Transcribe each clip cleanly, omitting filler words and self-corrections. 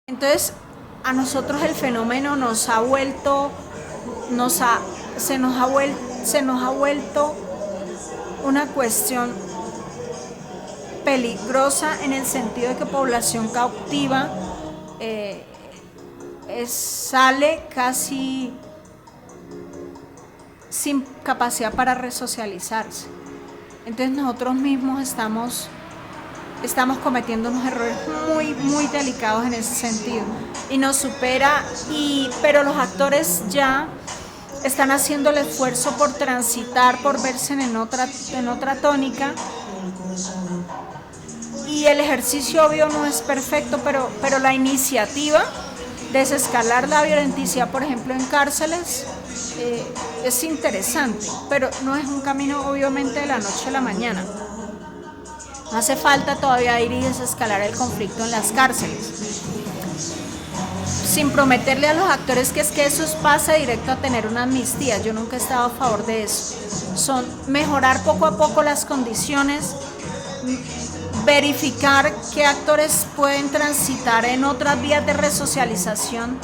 Entonces, a nosotros el fenómeno nos ha vuelto, se nos ha vuelto una cuestión peligrosa en el sentido de que población cautiva sale casi sin capacidad para resocializarse. Entonces nosotros mismos estamos cometiendo unos errores muy delicados en ese sentido y nos supera, pero los actores ya están haciendo el esfuerzo por transitar, por verse en otra tónica, y el ejercicio obvio no es perfecto, pero la iniciativa de desescalar la violenticidad, por ejemplo en cárceles, es interesante, pero no es un camino obviamente de la noche a la mañana. Hace falta todavía ir y desescalar el conflicto en las cárceles, sin prometerle a los actores que eso pasa directo a tener una amnistía. Yo nunca he estado a favor de eso. Son mejorar poco a poco las condiciones, verificar qué actores pueden transitar en otras vías de resocialización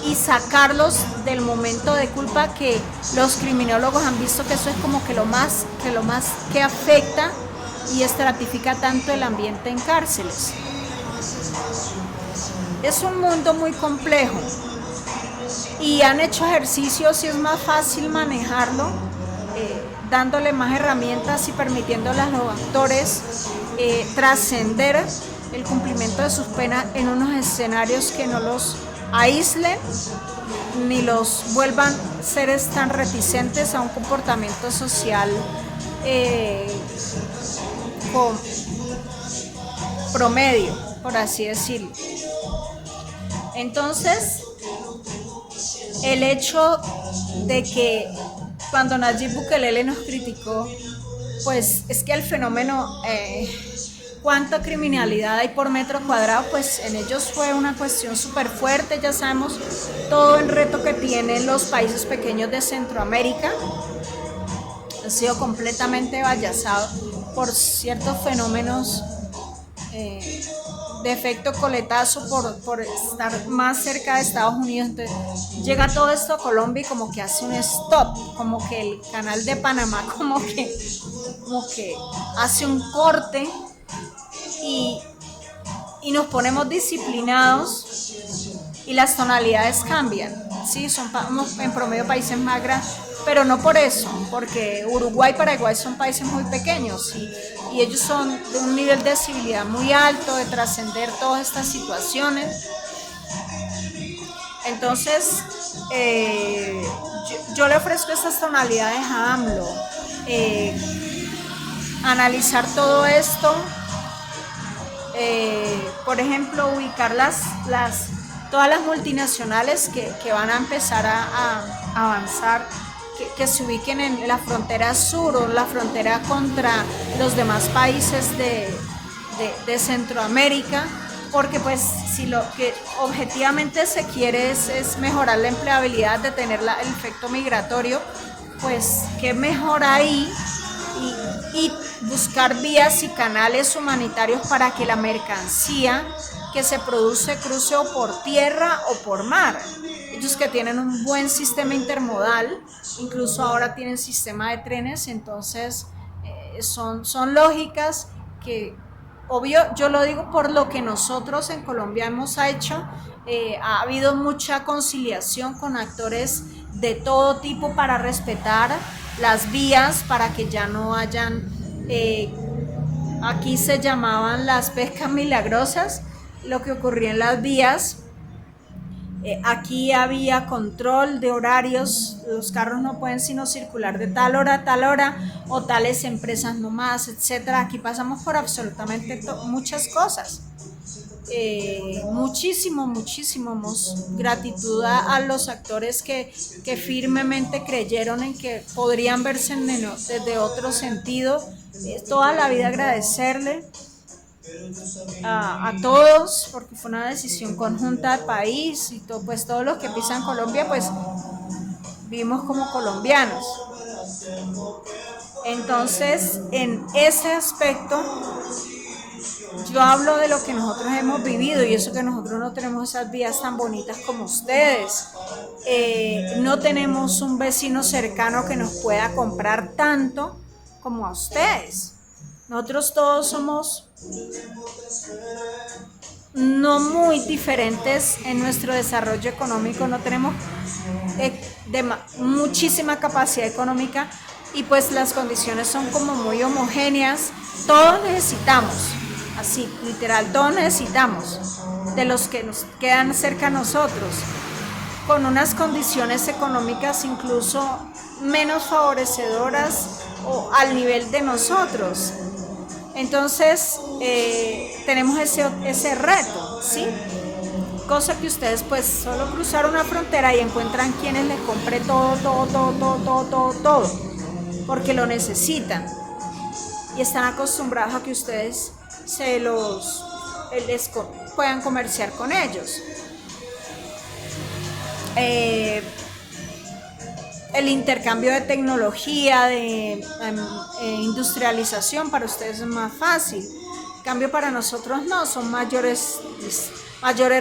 y sacarlos del momento de culpa, que los criminólogos han visto que eso es como que lo más que afecta y estratifica tanto el ambiente en cárceles. Es un mundo muy complejo y han hecho ejercicios y es más fácil manejarlo, dándole más herramientas y permitiéndole a los actores trascender el cumplimiento de sus penas en unos escenarios que no los aíslen ni los vuelvan seres tan reticentes a un comportamiento social con promedio, por así decirlo. Entonces, el hecho de que cuando Nayib Bukele nos criticó, pues es que el fenómeno, cuánta criminalidad hay por metro cuadrado, pues en ellos fue una cuestión súper fuerte. Ya sabemos todo el reto que tienen los países pequeños de Centroamérica. Ha sido completamente vallazado por ciertos fenómenos de efecto coletazo, por estar más cerca de Estados Unidos. Entonces llega todo esto a Colombia y como que hace un stop, como que el canal de Panamá como que hace un corte y nos ponemos disciplinados y las tonalidades cambian. Sí, son en promedio países más grandes, pero no por eso, porque Uruguay y Paraguay son países muy pequeños y ellos son de un nivel de civilidad muy alto, de trascender todas estas situaciones. Entonces, yo le ofrezco estas tonalidades a AMLO, analizar todo esto, por ejemplo, ubicar todas las multinacionales que van a empezar a avanzar, que se ubiquen en la frontera sur o la frontera contra los demás países de Centroamérica, porque pues si lo que objetivamente se quiere es mejorar la empleabilidad, detener el efecto migratorio, pues qué mejor ahí, y buscar vías y canales humanitarios para que la mercancía que se produce cruce o por tierra o por mar. Ellos que tienen un buen sistema intermodal, incluso ahora tienen sistema de trenes, entonces son lógicas que, obvio, yo lo digo por lo que nosotros en Colombia hemos hecho. Ha habido mucha conciliación con actores de todo tipo para respetar las vías, para que ya no hayan, aquí se llamaban las pescas milagrosas, lo que ocurría en las vías. Aquí había control de horarios, los carros no pueden sino circular de tal hora a tal hora, o tales empresas no más, etcétera. Aquí pasamos por absolutamente muchas cosas. Muchísimo gratitud a los actores que firmemente creyeron en que podrían verse desde otro sentido. Toda la vida agradecerle a todos, porque fue una decisión conjunta del país, y pues todos los que pisan Colombia pues vivimos como colombianos. Entonces, en ese aspecto, Yo hablo de lo que nosotros hemos vivido y eso que nosotros no tenemos esas vidas tan bonitas como ustedes. No tenemos un vecino cercano que nos pueda comprar tanto como a ustedes. Nosotros todos somos no muy diferentes en nuestro desarrollo económico, no tenemos muchísima capacidad económica y pues las condiciones son como muy homogéneas. Todos necesitamos, así literal, todos necesitamos de los que nos quedan cerca a nosotros, con unas condiciones económicas incluso menos favorecedoras o al nivel de nosotros. Entonces tenemos ese reto, ¿sí? Cosa que ustedes pues solo cruzar una frontera y encuentran quienes les compre todo, porque lo necesitan y están acostumbrados a que ustedes puedan comerciar con ellos. El intercambio de tecnología, de industrialización para ustedes es más fácil. En cambio para nosotros no, son mayores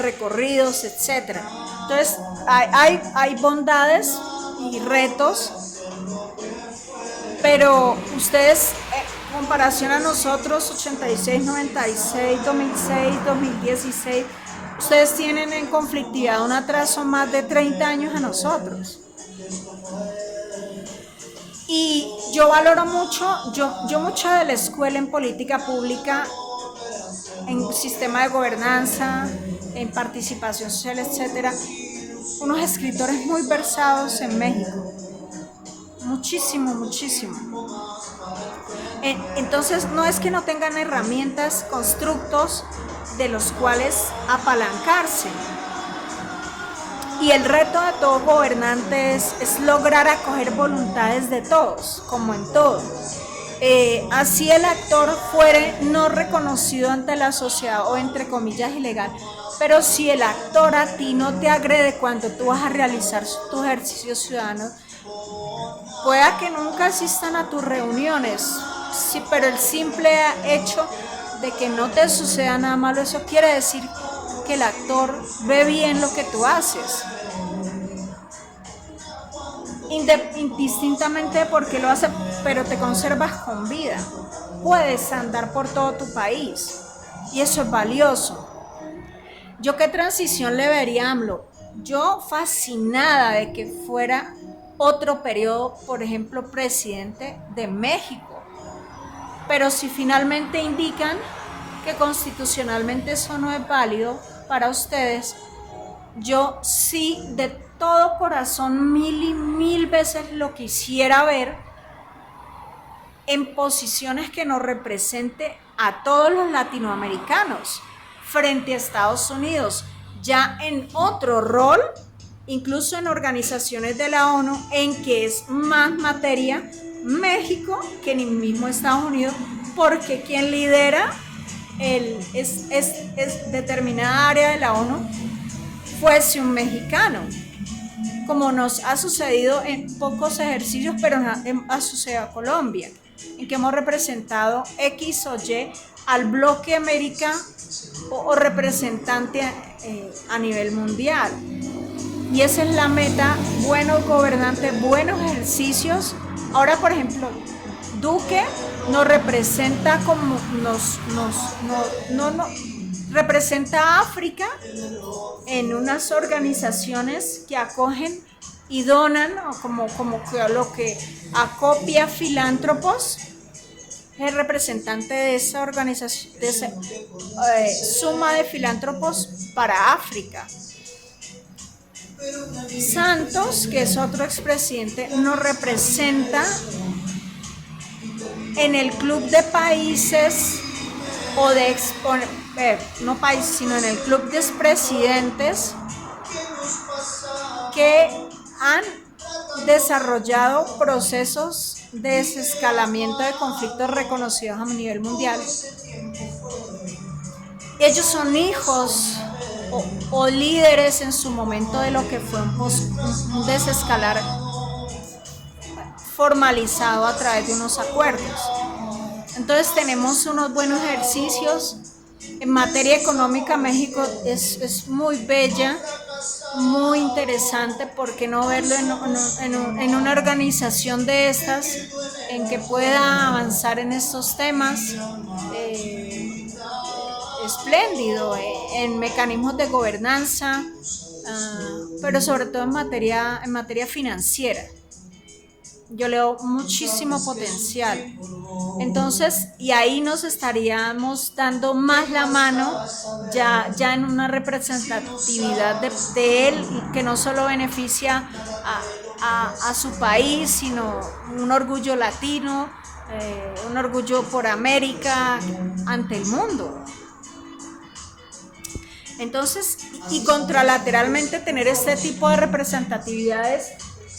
recorridos, etc. Entonces hay bondades y retos, pero ustedes, en comparación a nosotros, 86, 96, 2006, 2016, ustedes tienen en conflictividad un atraso más de 30 años a nosotros. Y yo valoro mucho, yo mucho de la escuela en política pública, en sistema de gobernanza, en participación social, etcétera, unos escritores muy versados en México, muchísimo. Entonces no es que no tengan herramientas, constructos de los cuales apalancarse. Y el reto de todo gobernante es lograr acoger voluntades de todos, como en todo. Así el actor fuere no reconocido ante la sociedad o entre comillas ilegal, pero si el actor a ti no te agrede cuando tú vas a realizar tu ejercicio ciudadano, pueda que nunca asistan a tus reuniones, sí, pero el simple hecho de que no te suceda nada malo, eso quiere decir que el actor ve bien lo que tú haces, indistintamente de por qué lo hace, pero te conservas con vida, puedes andar por todo tu país y eso es valioso. ¿Yo qué transición le vería a AMLO? Yo fascinada de que fuera otro periodo, por ejemplo, presidente de México, pero si finalmente indican que constitucionalmente eso no es válido para ustedes, yo sí de todo corazón mil veces lo quisiera ver en posiciones que nos represente a todos los latinoamericanos frente a Estados Unidos, ya en otro rol, incluso en organizaciones de la ONU, en que es más materia México que ni mismo Estados Unidos, porque quien lidera es determinada área de la ONU fuese un mexicano, como nos ha sucedido en pocos ejercicios, pero ha sucedido a Colombia, en que hemos representado X o Y al bloque América o representante a nivel mundial. Y esa es la meta, buenos gobernantes, buenos ejercicios. Ahora, por ejemplo, Duque nos representa como representa a África en unas organizaciones que acogen y donan, o como lo que acopia filántropos. Es el representante de esa organización, de esa suma de filántropos para África. Santos, que es otro expresidente, nos representa en el club de países o de no países, sino en el club de expresidentes que han desarrollado procesos de desescalamiento de conflictos reconocidos a nivel mundial. Ellos son hijos o líderes en su momento de lo que fue un desescalar formalizado a través de unos acuerdos. Entonces tenemos unos buenos ejercicios En materia económica, México es muy bella, muy interesante. ¿Por qué no verlo en una organización de estas en que pueda avanzar en estos temas? Espléndido, en mecanismos de gobernanza, pero sobre todo en materia financiera. Yo leo muchísimo potencial. Entonces, y ahí nos estaríamos dando más la mano ya en una representatividad de él, que no solo beneficia a su país, sino un orgullo latino, un orgullo por América ante el mundo. Entonces, y contralateralmente tener este tipo de representatividades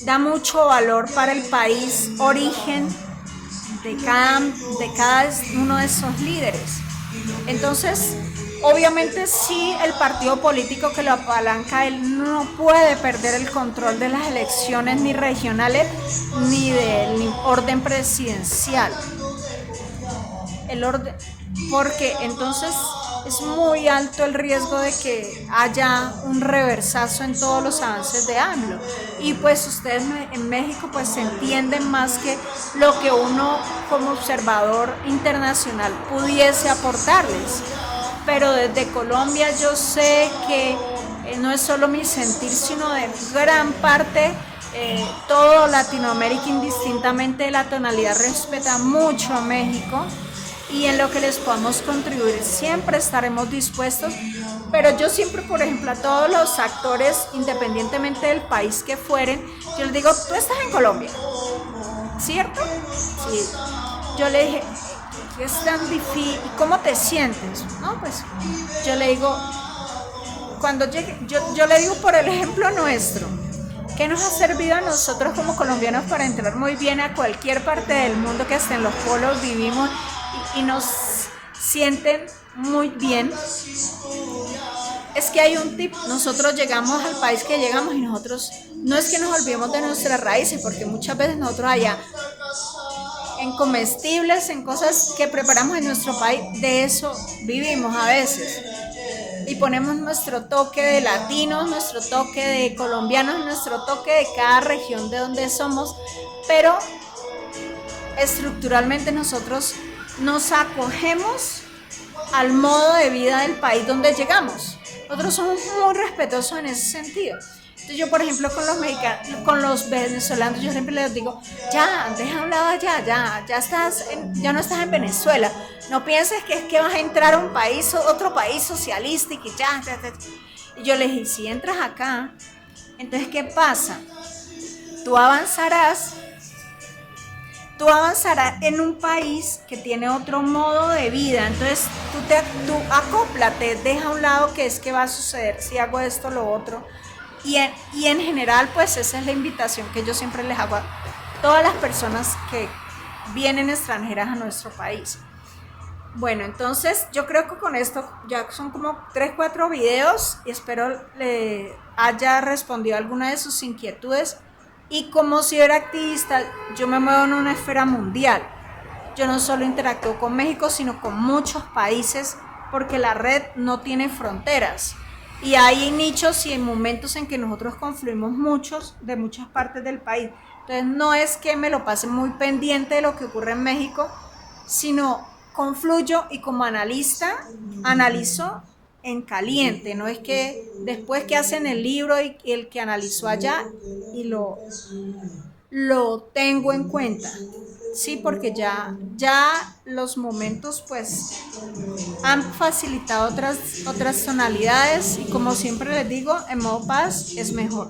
da mucho valor para el país origen de cada uno de esos líderes. Entonces, obviamente sí, el partido político que lo apalanca, él no puede perder el control de las elecciones ni regionales ni del orden presidencial. El orden, porque entonces es muy alto el riesgo de que haya un reversazo en todos los avances de AMLO. Y pues ustedes en México pues entienden más que lo que uno como observador internacional pudiese aportarles. Pero desde Colombia yo sé que no es solo mi sentir, sino de gran parte, todo Latinoamérica, indistintamente de la tonalidad, respeta mucho a México. Y en lo que les podamos contribuir siempre estaremos dispuestos, pero yo siempre, por ejemplo, a todos los actores, independientemente del país que fueren, yo les digo, tú estás en Colombia, ¿cierto? Sí. Yo le dije, ¿qué es tan difícil? ¿Cómo te sientes? No, pues yo le digo, cuando llegue, yo le digo por el ejemplo nuestro, ¿qué nos ha servido a nosotros como colombianos para entrar muy bien a cualquier parte del mundo que hasta en los polos vivimos y nos sienten muy bien? Es que hay un tip, nosotros llegamos al país que llegamos y nosotros, no es que nos olvidemos de nuestras raíces, porque muchas veces nosotros allá, en comestibles, en cosas que preparamos en nuestro país, de eso vivimos a veces. Y ponemos nuestro toque de latinos, nuestro toque de colombianos, nuestro toque de cada región de donde somos, pero estructuralmente nosotros nos acogemos al modo de vida del país donde llegamos. Nosotros somos muy respetuosos en ese sentido. Entonces yo, por ejemplo, con los mexicanos, con los venezolanos, yo siempre les digo, ya, deja a un lado allá, ya no estás en Venezuela. No pienses que es que vas a entrar a un país, otro país socialista y que ya. Y yo les dije, si entras acá, entonces ¿qué pasa? Tú avanzarás en un país que tiene otro modo de vida. Entonces tú acóplate, deja a un lado qué es que va a suceder si hago esto, lo otro. Y en general, pues esa es la invitación que yo siempre les hago a todas las personas que vienen extranjeras a nuestro país. Bueno, entonces yo creo que con esto ya son como 3-4 videos y espero le haya respondido alguna de sus inquietudes. Y como ciberactivista, yo me muevo en una esfera mundial. Yo no solo interactúo con México, sino con muchos países, porque la red no tiene fronteras. Y hay nichos y momentos en que nosotros confluimos muchos de muchas partes del país. Entonces no es que me lo pase muy pendiente de lo que ocurre en México, sino confluyo y como analista analizo en caliente. No es que después que hacen el libro y el que analizó allá y lo tengo en cuenta. Sí, porque ya los momentos pues han facilitado otras tonalidades y como siempre les digo, en modo paz es mejor.